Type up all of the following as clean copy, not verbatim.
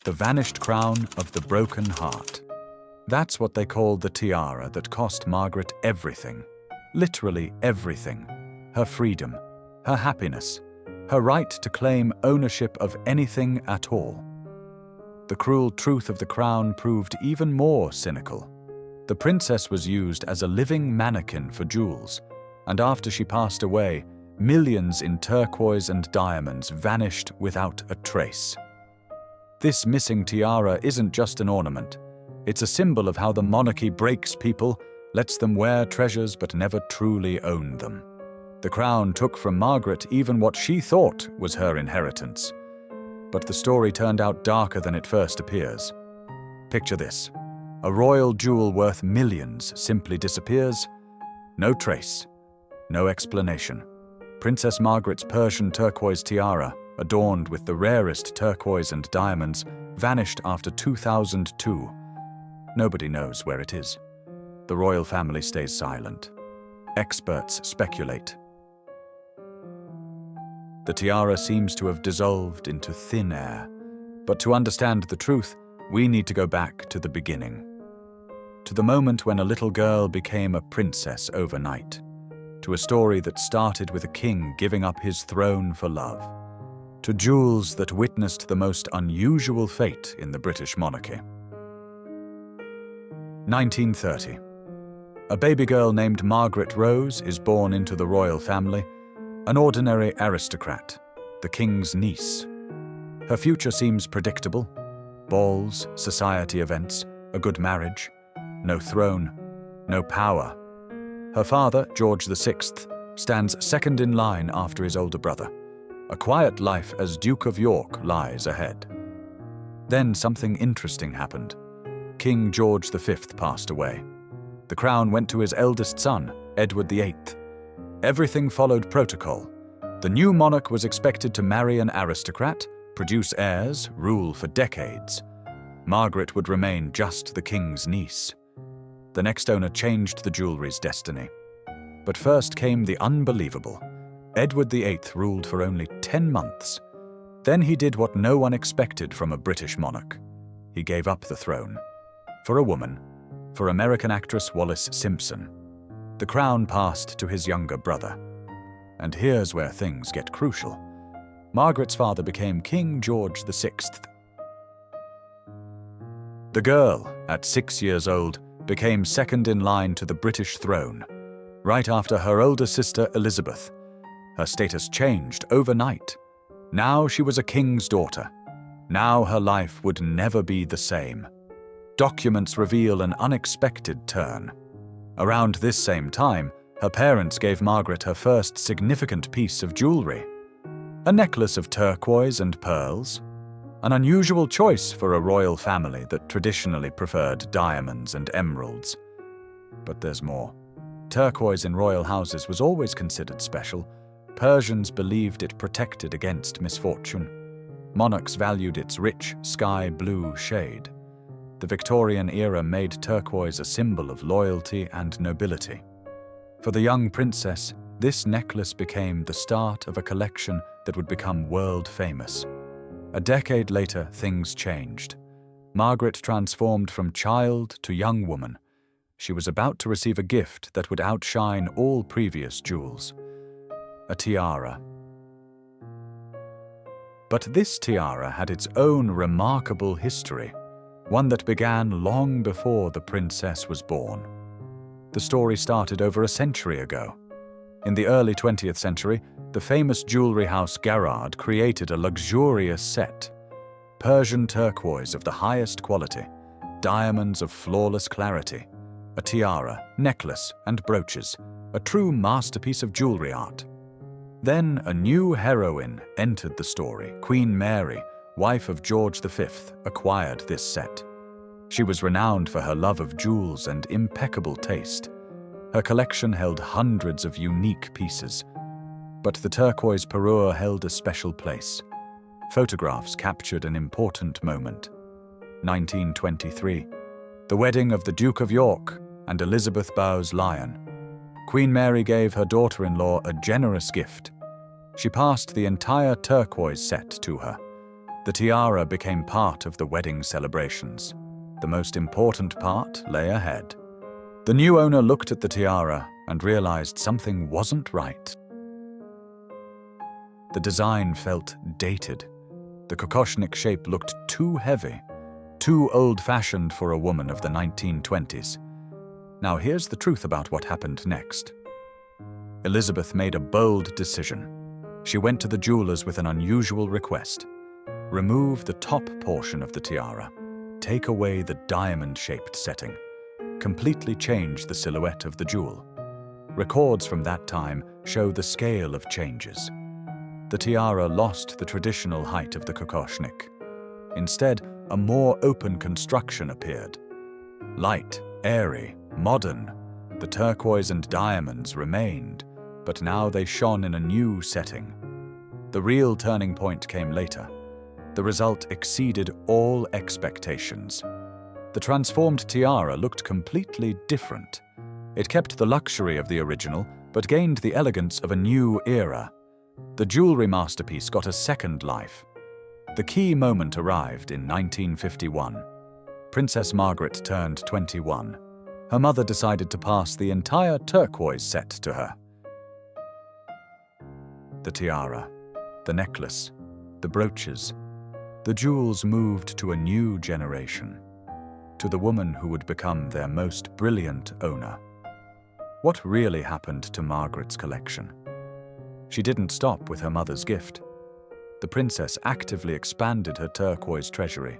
the vanished crown of the broken heart. That's what they called the tiara that cost Margaret everything. Literally everything. Her freedom, her happiness, her right to claim ownership of anything at all. The cruel truth of the crown proved even more cynical. The princess was used as a living mannequin for jewels, and after she passed away, millions in turquoise and diamonds vanished without a trace. This missing tiara isn't just an ornament. It's a symbol of how the monarchy breaks people, lets them wear treasures but never truly own them. The crown took from Margaret even what she thought was her inheritance. But the story turned out darker than it first appears. Picture this. A royal jewel worth millions simply disappears. No trace. No explanation. Princess Margaret's Persian turquoise tiara, adorned with the rarest turquoise and diamonds, vanished after 2002. Nobody knows where it is. The royal family stays silent. Experts speculate. The tiara seems to have dissolved into thin air. But to understand the truth, we need to go back to the beginning. To the moment when a little girl became a princess overnight. To a story that started with a king giving up his throne for love. To jewels that witnessed the most unusual fate in the British monarchy. 1930. A baby girl named Margaret Rose is born into the royal family, an ordinary aristocrat, the king's niece. Her future seems predictable. Balls, society events, a good marriage, no throne, no power. Her father, George VI, stands second in line after his older brother. A quiet life as Duke of York lies ahead. Then something interesting happened. King George V passed away. The crown went to his eldest son, Edward VIII. Everything followed protocol. The new monarch was expected to marry an aristocrat, produce heirs, rule for decades. Margaret would remain just the king's niece. The next owner changed the jewelry's destiny. But first came the unbelievable. Edward VIII ruled for only 10 months. Then he did what no one expected from a British monarch. He gave up the throne. For a woman, for American actress Wallis Simpson. The crown passed to his younger brother. And here's where things get crucial. Margaret's father became King George VI. The girl, at 6 years old, became second in line to the British throne, right after her older sister Elizabeth. Her status changed overnight. Now she was a king's daughter. Now her life would never be the same. Documents reveal an unexpected turn. Around this same time, her parents gave Margaret her first significant piece of jewelry. A necklace of turquoise and pearls. An unusual choice for a royal family that traditionally preferred diamonds and emeralds. But there's more. Turquoise in royal houses was always considered special. Persians believed it protected against misfortune. Monarchs valued its rich, sky blue shade. The Victorian era made turquoise a symbol of loyalty and nobility. For the young princess, this necklace became the start of a collection that would become world famous. A decade later, things changed. Margaret transformed from child to young woman. She was about to receive a gift that would outshine all previous jewels. A tiara. But this tiara had its own remarkable history, one that began long before the princess was born. The story started over a century ago. In the early 20th century, the famous jewelry house Garrard created a luxurious set. Persian turquoise of the highest quality, diamonds of flawless clarity, a tiara, necklace, and brooches, a true masterpiece of jewelry art. Then a new heroine entered the story. Queen Mary, wife of George V, acquired this set. She was renowned for her love of jewels and impeccable taste. Her collection held hundreds of unique pieces. But the turquoise parure held a special place. Photographs captured an important moment. 1923. The wedding of the Duke of York and Elizabeth Bowes Lyon. Queen Mary gave her daughter-in-law a generous gift. She passed the entire turquoise set to her. The tiara became part of the wedding celebrations. The most important part lay ahead. The new owner looked at the tiara and realized something wasn't right. The design felt dated. The kokoshnik shape looked too heavy, too old-fashioned for a woman of the 1920s. Now here's the truth about what happened next. Elizabeth made a bold decision. She went to the jewelers with an unusual request. Remove the top portion of the tiara. Take away the diamond-shaped setting. Completely change the silhouette of the jewel. Records from that time show the scale of changes. The tiara lost the traditional height of the kokoshnik. Instead, a more open construction appeared. Light, airy, modern, the turquoise and diamonds remained, but now they shone in a new setting. The real turning point came later. The result exceeded all expectations. The transformed tiara looked completely different. It kept the luxury of the original, but gained the elegance of a new era. The jewelry masterpiece got a second life. The key moment arrived in 1951. Princess Margaret turned 21. Her mother decided to pass the entire turquoise set to her. The tiara, the necklace, the brooches, the jewels moved to a new generation, to the woman who would become their most brilliant owner. What really happened to Margaret's collection? She didn't stop with her mother's gift. The princess actively expanded her turquoise treasury.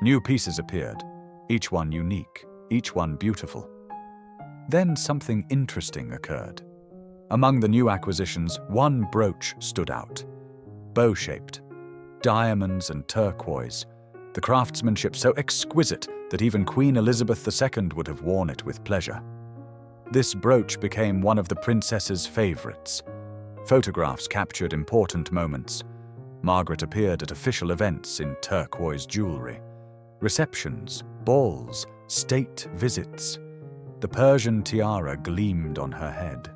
New pieces appeared, each one unique, each one beautiful. Then something interesting occurred. Among the new acquisitions, one brooch stood out. Bow-shaped, diamonds and turquoise, the craftsmanship so exquisite that even Queen Elizabeth II would have worn it with pleasure. This brooch became one of the princess's favorites. Photographs captured important moments. Margaret appeared at official events in turquoise jewelry. Receptions, balls, state visits. The Persian tiara gleamed on her head.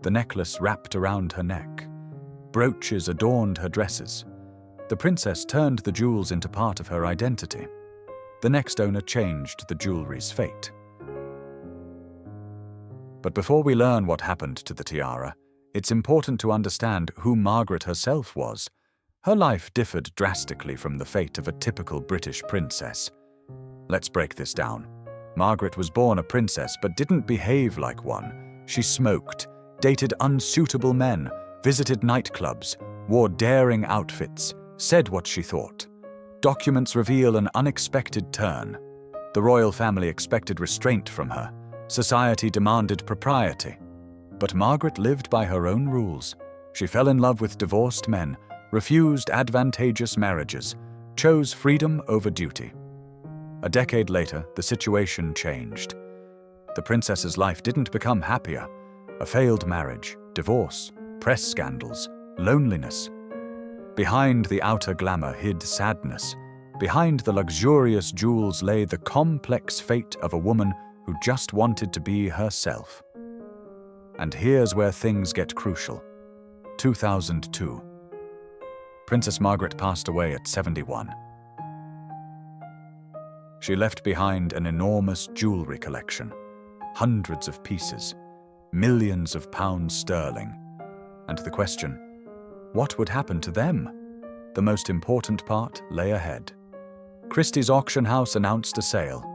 The necklace wrapped around her neck. Brooches adorned her dresses. The princess turned the jewels into part of her identity. The next owner changed the jewelry's fate. But before we learn what happened to the tiara, it's important to understand who Margaret herself was. Her life differed drastically from the fate of a typical British princess. Let's break this down. Margaret was born a princess but didn't behave like one. She smoked, dated unsuitable men, visited nightclubs, wore daring outfits, said what she thought. Documents reveal an unexpected turn. The royal family expected restraint from her. Society demanded propriety. But Margaret lived by her own rules. She fell in love with divorced men, refused advantageous marriages, chose freedom over duty. A decade later, the situation changed. The princess's life didn't become happier. A failed marriage, divorce, press scandals, loneliness. Behind the outer glamour hid sadness. Behind the luxurious jewels lay the complex fate of a woman who just wanted to be herself. And here's where things get crucial. 2002. Princess Margaret passed away at 71. She left behind an enormous jewelry collection, hundreds of pieces, millions of pounds sterling. And the question, what would happen to them? The most important part lay ahead. Christie's auction house announced a sale.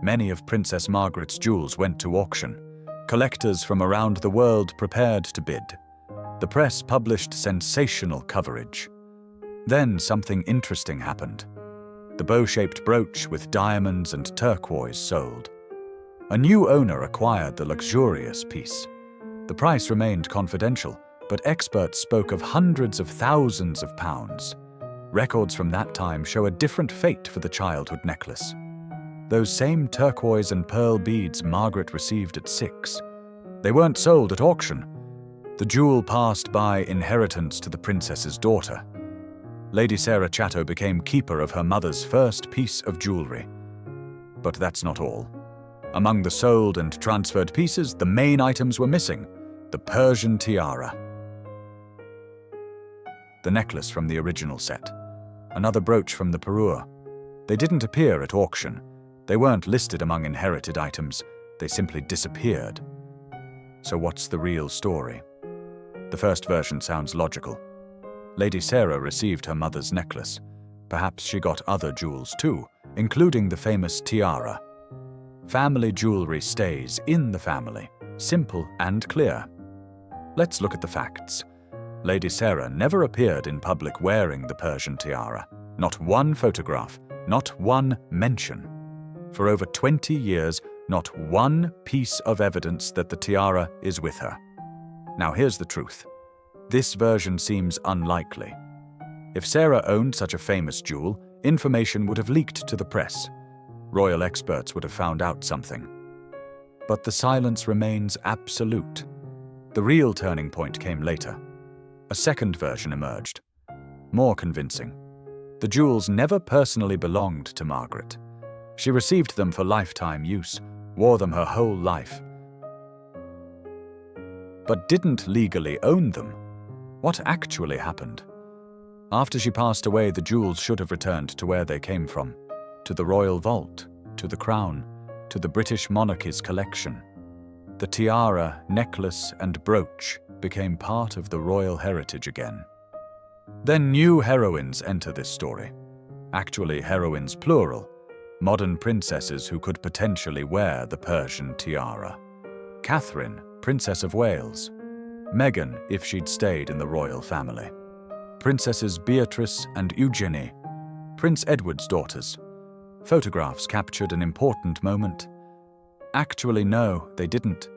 Many of Princess Margaret's jewels went to auction. Collectors from around the world prepared to bid. The press published sensational coverage. Then something interesting happened. The bow-shaped brooch with diamonds and turquoise sold. A new owner acquired the luxurious piece. The price remained confidential, but experts spoke of hundreds of thousands of pounds. Records from that time show a different fate for the childhood necklace. Those same turquoise and pearl beads Margaret received at 6. They weren't sold at auction. The jewel passed by inheritance to the princess's daughter. Lady Sarah Chatto became keeper of her mother's first piece of jewelry. But that's not all. Among the sold and transferred pieces, the main items were missing: the Persian tiara. The necklace from the original set. another brooch from the parure. They didn't appear at auction. They weren't listed among inherited items. They simply disappeared. So what's the real story? The first version sounds logical. Lady Sarah received her mother's necklace. Perhaps she got other jewels too, including the famous tiara. Family jewelry stays in the family, simple and clear. Let's look at the facts. Lady Sarah never appeared in public wearing the Persian tiara. Not one photograph, not one mention. For over 20 years, not one piece of evidence that the tiara is with her. Now here's the truth. This version seems unlikely. If Sarah owned such a famous jewel, information would have leaked to the press. Royal experts would have found out something. But the silence remains absolute. The real turning point came later. A second version emerged. More convincing. The jewels never personally belonged to Margaret. She received them for lifetime use, wore them her whole life, but didn't legally own them. What actually happened? After she passed away, the jewels should have returned to where they came from, to the royal vault, to the crown, to the British monarchy's collection. The tiara, necklace, and brooch became part of the royal heritage again. Then new heroines enter this story. Actually, heroines plural. Modern princesses who could potentially wear the Persian tiara. Catherine, Princess of Wales. Meghan, if she'd stayed in the royal family. Princesses Beatrice and Eugenie, Prince Edward's daughters. Photographs captured an important moment. Actually, no, they didn't.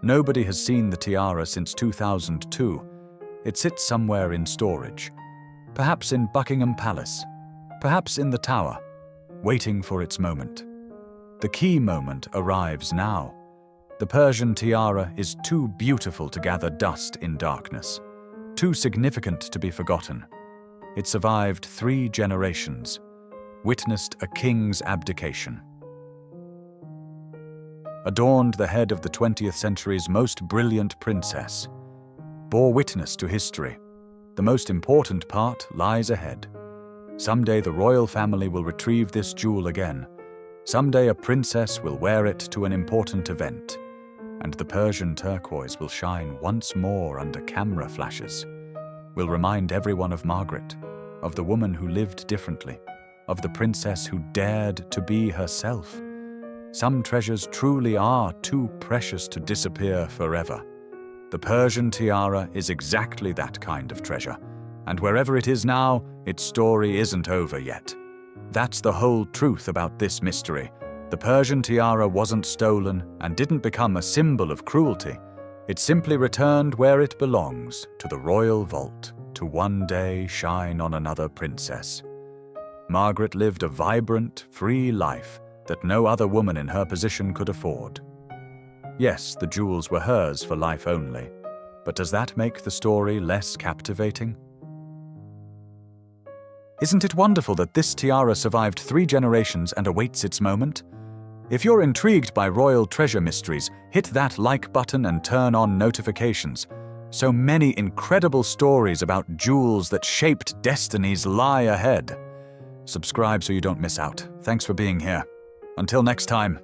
Nobody has seen the tiara since 2002. It sits somewhere in storage. Perhaps in Buckingham Palace. Perhaps in the Tower, waiting for its moment. The key moment arrives now. The Persian tiara is too beautiful to gather dust in darkness, too significant to be forgotten. It survived 3 generations, witnessed a king's abdication, adorned the head of the 20th century's most brilliant princess, bore witness to history. The most important part lies ahead. Someday the royal family will retrieve this jewel again. Someday a princess will wear it to an important event, and the Persian turquoise will shine once more under camera flashes. Will remind everyone of Margaret, of the woman who lived differently, of the princess who dared to be herself. Some treasures truly are too precious to disappear forever. The Persian tiara is exactly that kind of treasure, and wherever it is now, its story isn't over yet. That's the whole truth about this mystery. The Persian tiara wasn't stolen and didn't become a symbol of cruelty. It simply returned where it belongs, to the royal vault, to one day shine on another princess. Margaret lived a vibrant, free life that no other woman in her position could afford. Yes, the jewels were hers for life only, but does that make the story less captivating? Isn't it wonderful that this tiara survived 3 generations and awaits its moment? If you're intrigued by royal treasure mysteries, hit that like button and turn on notifications. So many incredible stories about jewels that shaped destinies lie ahead. Subscribe so you don't miss out. Thanks for being here. Until next time.